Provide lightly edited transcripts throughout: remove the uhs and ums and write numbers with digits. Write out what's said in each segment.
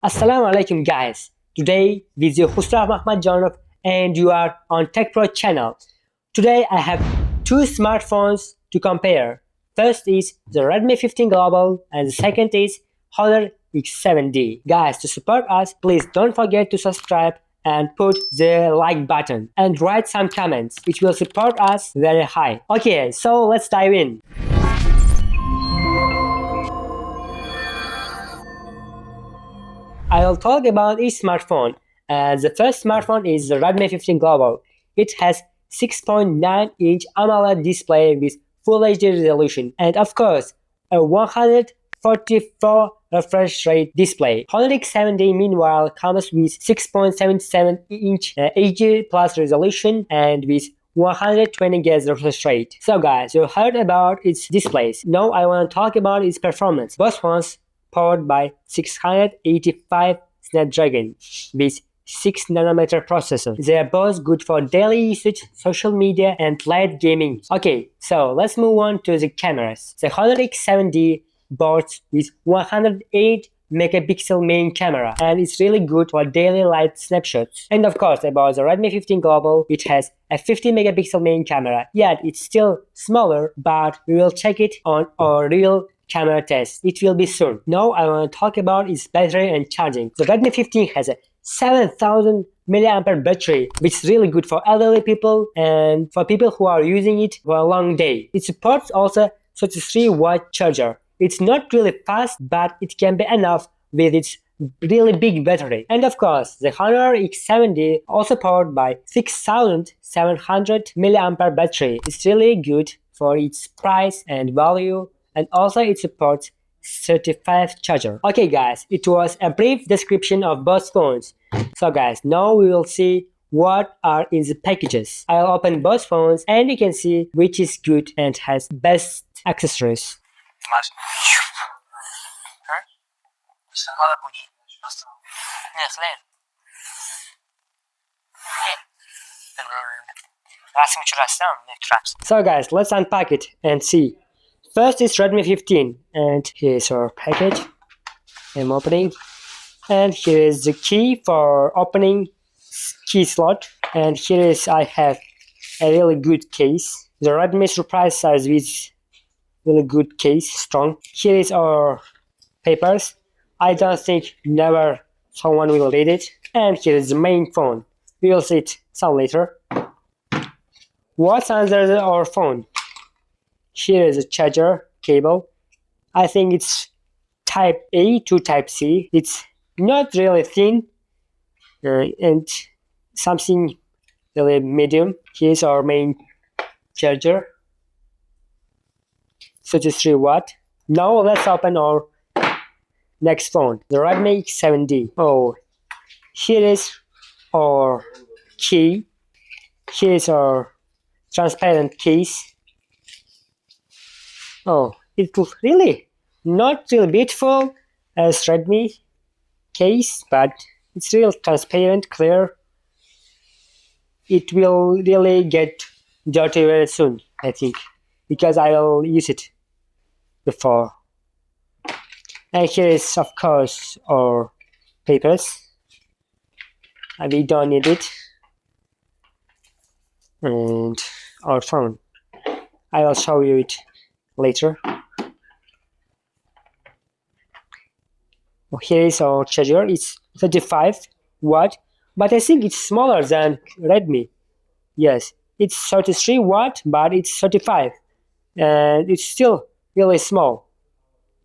Assalamu alaikum guys. Today with your Husra Ahmad Janov and you are on Tech Pro channel. Today I have two smartphones to compare. First is the Redmi 15 Global and the second is Honor X7d. Guys, to support us, please don't forget to subscribe and put the like button and write some comments which will support us very high. Okay, so let's dive in. I will talk about each smartphone. The first smartphone is the Redmi 15 Global. It has 6.9-inch AMOLED display with Full HD resolution and of course a 144 refresh rate display. Honor X7d meanwhile comes with 6.77-inch HD plus resolution and with 120 Hz refresh rate. So guys, you heard about its displays. Now I want to talk about its performance. Both phones powered by 685 Snapdragon with 6nm processor. They are both good for daily usage, social media, and light gaming. Okay, so let's move on to the cameras. The Honor X7d boasts with 108 megapixel main camera and it's really good for daily light snapshots. And of course about the Redmi 15 Global, it has a 50 megapixel main camera. Yet it's still smaller, but we will check it on our real camera test. It will be soon. Now I want to talk about its battery and charging. The Redmi 15 has a 7000 mAh battery, which is really good for elderly people and for people who are using it for a long day. It supports also 33-watt charger. It's not really fast, but it can be enough with its really big battery. And of course, the Honor X7d also powered by 6700 mAh battery. It's really good for its price and value, and also it supports 35 charger. Okay guys, it was a brief description of both phones. So guys, now we will see what are in the packages. I'll open both phones and you can see which is good and has best accessories. So guys, let's unpack it and see. First is Redmi 15 and here's our package. I'm opening and here is the key for opening key slot, and here is I have a really good case. The Redmi surprise size with really good case, strong. Here is our papers. I don't think never someone will read it. And here is the main phone. We will see it some later. What's under our phone? Here is a charger cable. I think it's type A to type C. It's not really thin and something really medium. Here's our main charger, 33 watt. Now let's open our next phone, the Redmi X7d. Oh, here is our key. Here is our transparent case. Oh, it looks really not really beautiful as Redmi case, but it's real transparent, clear. It will really get dirty very soon, I think, because I will use it before. And here is of course our papers. We don't need it. And our phone. I will show you it later. Here is our charger. It's 35 watt, but I think it's smaller than Redmi. Yes, it's 33 watt, but it's 35, and it's still really small.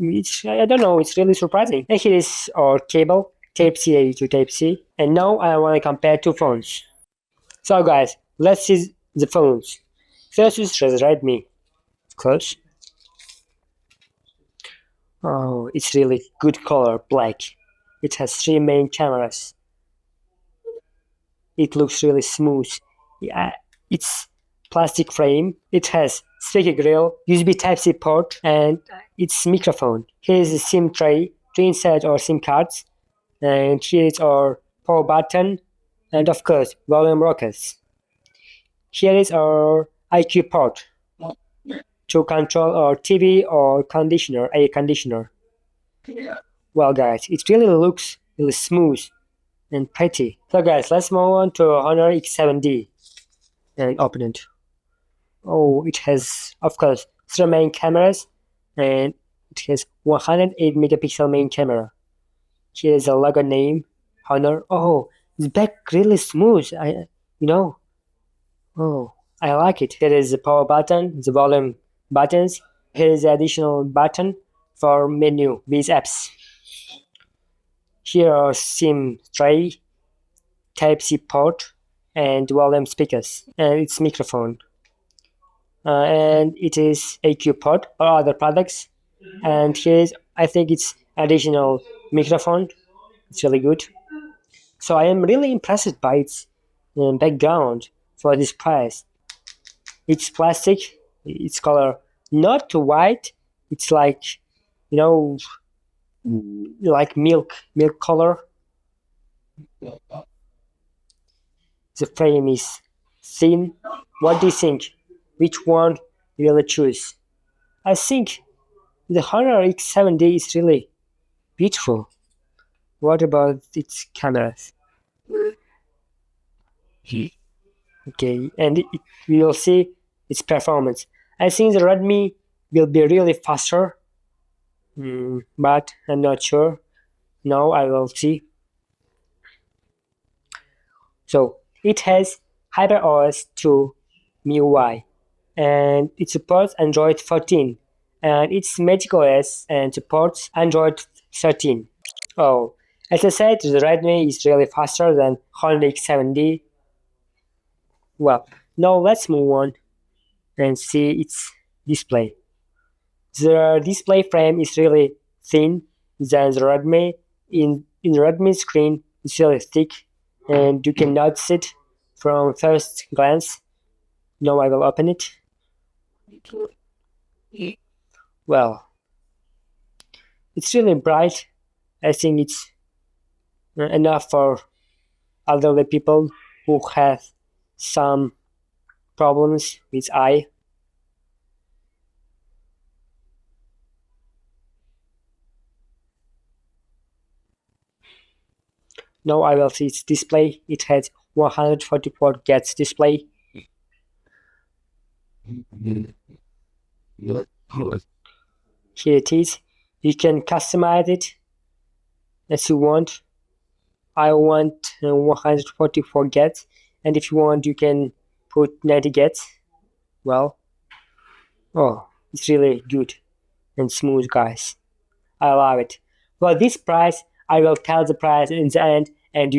I don't know, it's really surprising. And here is our cable, type C to type C. And now I want to compare two phones. So guys, let's see the phones. First is Redmi, of course. Oh, it's really good color, black. It has 3 main cameras. It looks really smooth. Yeah, it's plastic frame. It has speaker grill, USB Type-C port, and its microphone. Here is the SIM tray to insert our SIM cards. And here is our power button, and of course, volume rockers. Here is our IQ port to control our TV or air conditioner. Well guys, it really looks really smooth and pretty. So guys, let's move on to Honor X7d and open it. Oh, it has, of course, three main cameras, and it has 108 megapixel main camera. Here is a logo name, Honor. Oh, it's back really smooth. You know, oh, I like it. Here is the power button, the volume buttons. Here is the additional button for menu with apps. Here are SIM tray, Type-C port, and volume speakers, and its microphone. And it is AQ port or other products. And here is, I think it's additional microphone. It's really good. So I am really impressed by its background for this price. It's plastic. Its color not white. It's like, you know, like milk color. The frame is thin. What do you think? Which one will you choose? I think the Honor X7d is really beautiful. What about its cameras? Okay, and we will see its performance. I think the Redmi will be really faster, but I'm not sure. Now I will see. So it has HyperOS 2 MIUI, and it supports Android 14, and it's macOS and supports Android 13. Oh, as I said, the Redmi is really faster than Honor X7d. Well, now let's move on and see its display. The display frame is really thin than the Redmi. In Redmi screen, it's really thick, and you can notice it from first glance. Now I will open it. Well, it's really bright. I think it's enough for elderly people who have some problems with eye. Now I will see its display. It has 144 Hz display. Here it is. You can customize it as you want. I want 144 Hz, and if you want, you can put 90 Hz. Well, oh, it's really good and smooth, guys. I love it. For this price, I will tell the price in the end, and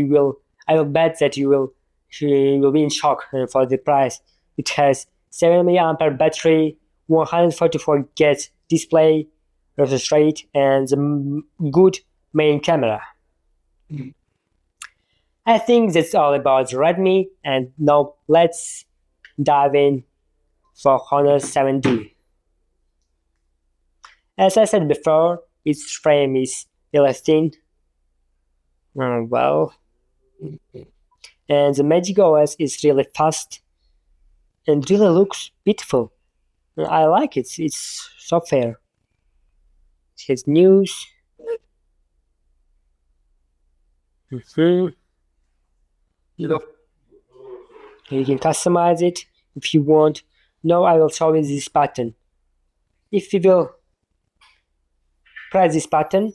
I will bet that you will be in shock for the price. It has 7 mAh battery, 144 Hz display, refresh rate, and the good main camera. I think that's all about Redmi, and now let's dive in for Honor 7d. As I said before, its frame is really thin. Well, and the Magic OS is really fast and really looks beautiful. I like it. It's software. It has news. You can customize it if you want. Now I will show you this button. If you will press this button,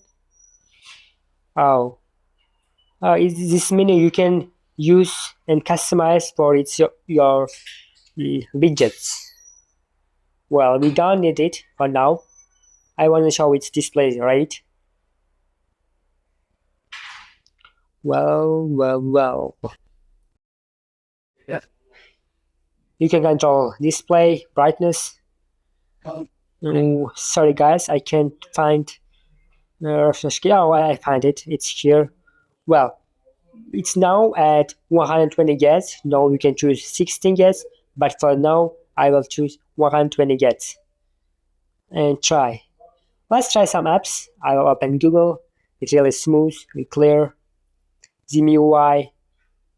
this menu you can use and customize for your widgets. Well, we don't need it for now. I want to show its display, right? Well. Yeah. You can control display brightness. Sorry guys, I can't find I find it. It's here. Well, it's now at 120 Hz. Now you can choose 16 Hz, but for now I will choose 120 Hz and try. Let's try some apps. I will open Google. It's really smooth and clear. The MIUI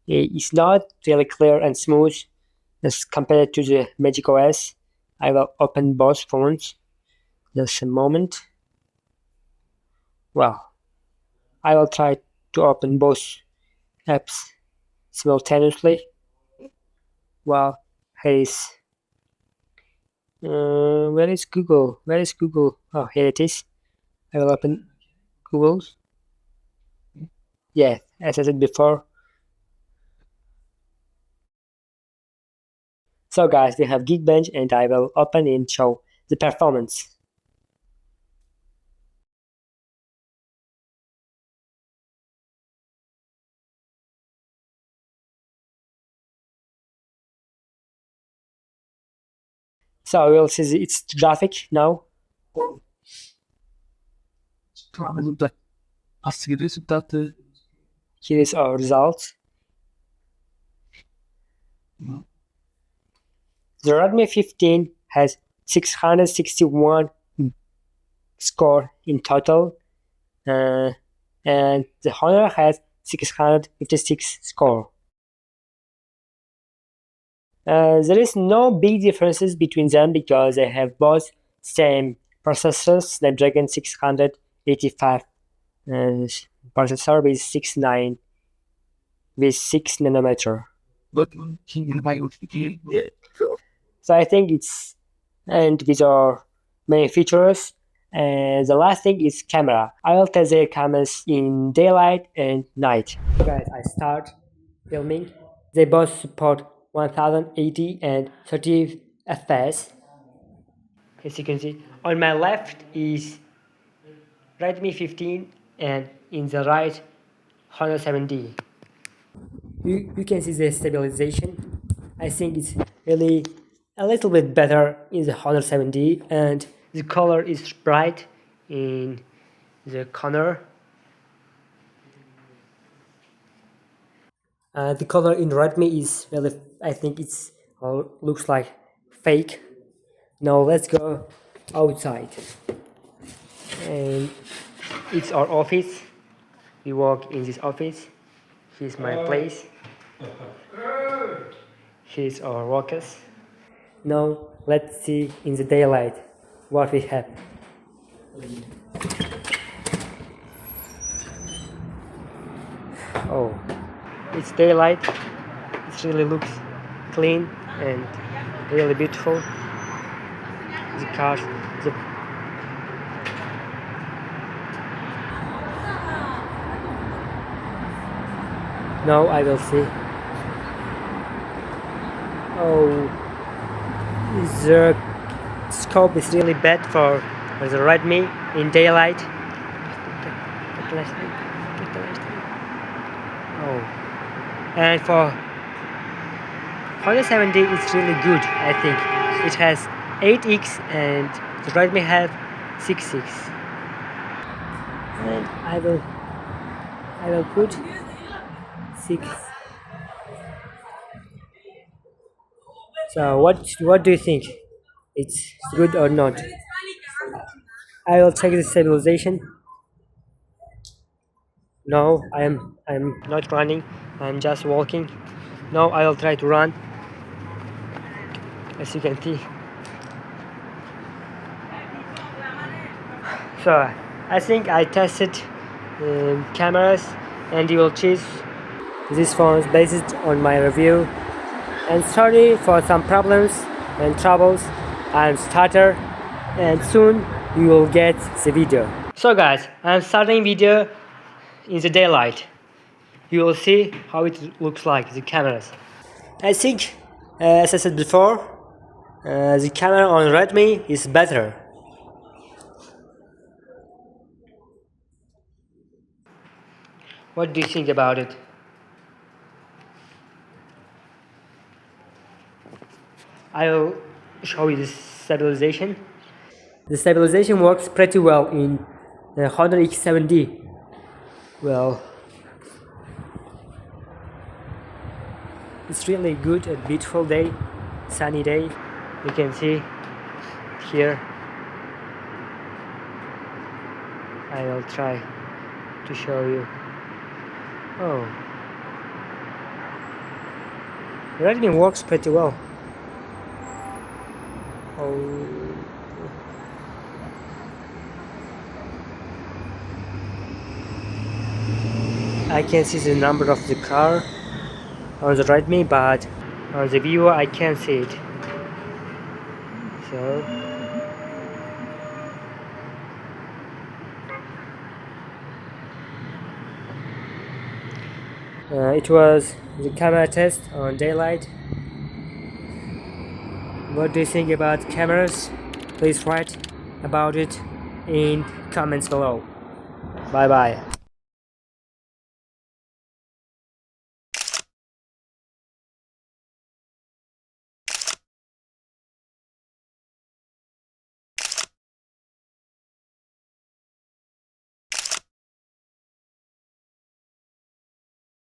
is not really clear and smooth as compared to the Magic OS. I will open both phones. Just a moment. Well, I will try to open both apps simultaneously. Well, here is where is Google? Where is Google? Oh, here it is. I will open Google. Yeah, as I said before. So guys, we have Geekbench and I will open and show the performance. So we'll see its graphic now. Here is our result. The Redmi 15 has 661 score in total, and the Honor has 656 score. There is no big differences between them because they have both same processors, Snapdragon 685 processor with 6 nanometer. So I think it's, and these are main features. And the last thing is camera. I will test their cameras in daylight and night. Guys, I start filming. They both support 1080 and 30 fps. As you can see, on my left is Redmi 15 and in the right Honor X7d. You can see the stabilization. I think it's really a little bit better in the Honor X7d, and the color is bright in the corner. The color in Redmi is really, I think it's looks like fake. Now let's go outside, and it's our office. We walk in this office. Here's my place. Here's our workers. Now let's see in the daylight what we have. Oh, it's daylight. It really looks clean and really beautiful. The cars, now I will see. Oh, the scope is really bad for the Redmi in daylight. Oh, and for Honor X7d it's really good. I think it has 8x and the Redmi have 6x. And I will put 6. So what do you think? It's good or not? I will check the stabilization. No, I'm not running. I'm just walking. Now I will try to run. As you can see. So I think I tested cameras, and you will choose these phones based on my review. And sorry for some problems and troubles. I'm starter, and soon you will get the video. So guys, I'm starting video in the daylight. You will see how it looks like, the cameras. I think, as I said before, the camera on Redmi is better. What do you think about it? I will show you the stabilization. The stabilization works pretty well in the Honor X7d. Well, it's really good, a beautiful day, sunny day. You can see here. I will try to show you. Oh, Redmi works pretty well. Oh, I can see the number of the car on the Redmi, but on the viewer I can't see it. So it was the camera test on daylight. What do you think about cameras? Please write about it in comments below. Bye bye.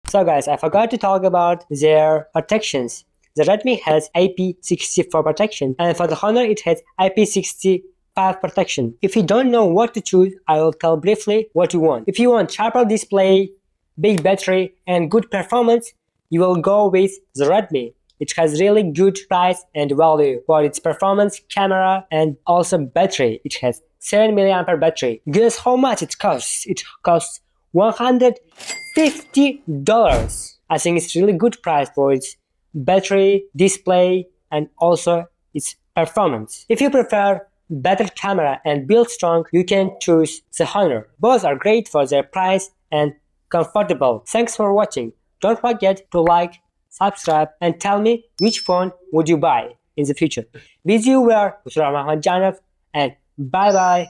So guys, I forgot to talk about their protections. The Redmi has IP64 protection, and for the Honor it has IP65 protection. If you don't know what to choose, I will tell briefly what you want. If you want sharper display, big battery, and good performance, you will go with the Redmi. It has really good price and value for its performance, camera, and also battery. It has 7 mAh battery. Guess how much it costs? It costs $150. I think it's really good price for its battery, display, and also its performance. If you prefer better camera and build strong, you can choose the Honor. Both are great for their price and comfortable. Thanks for watching. Don't forget to like, subscribe, and tell me which phone would you buy in the future. With you were Usman Janov, and bye bye.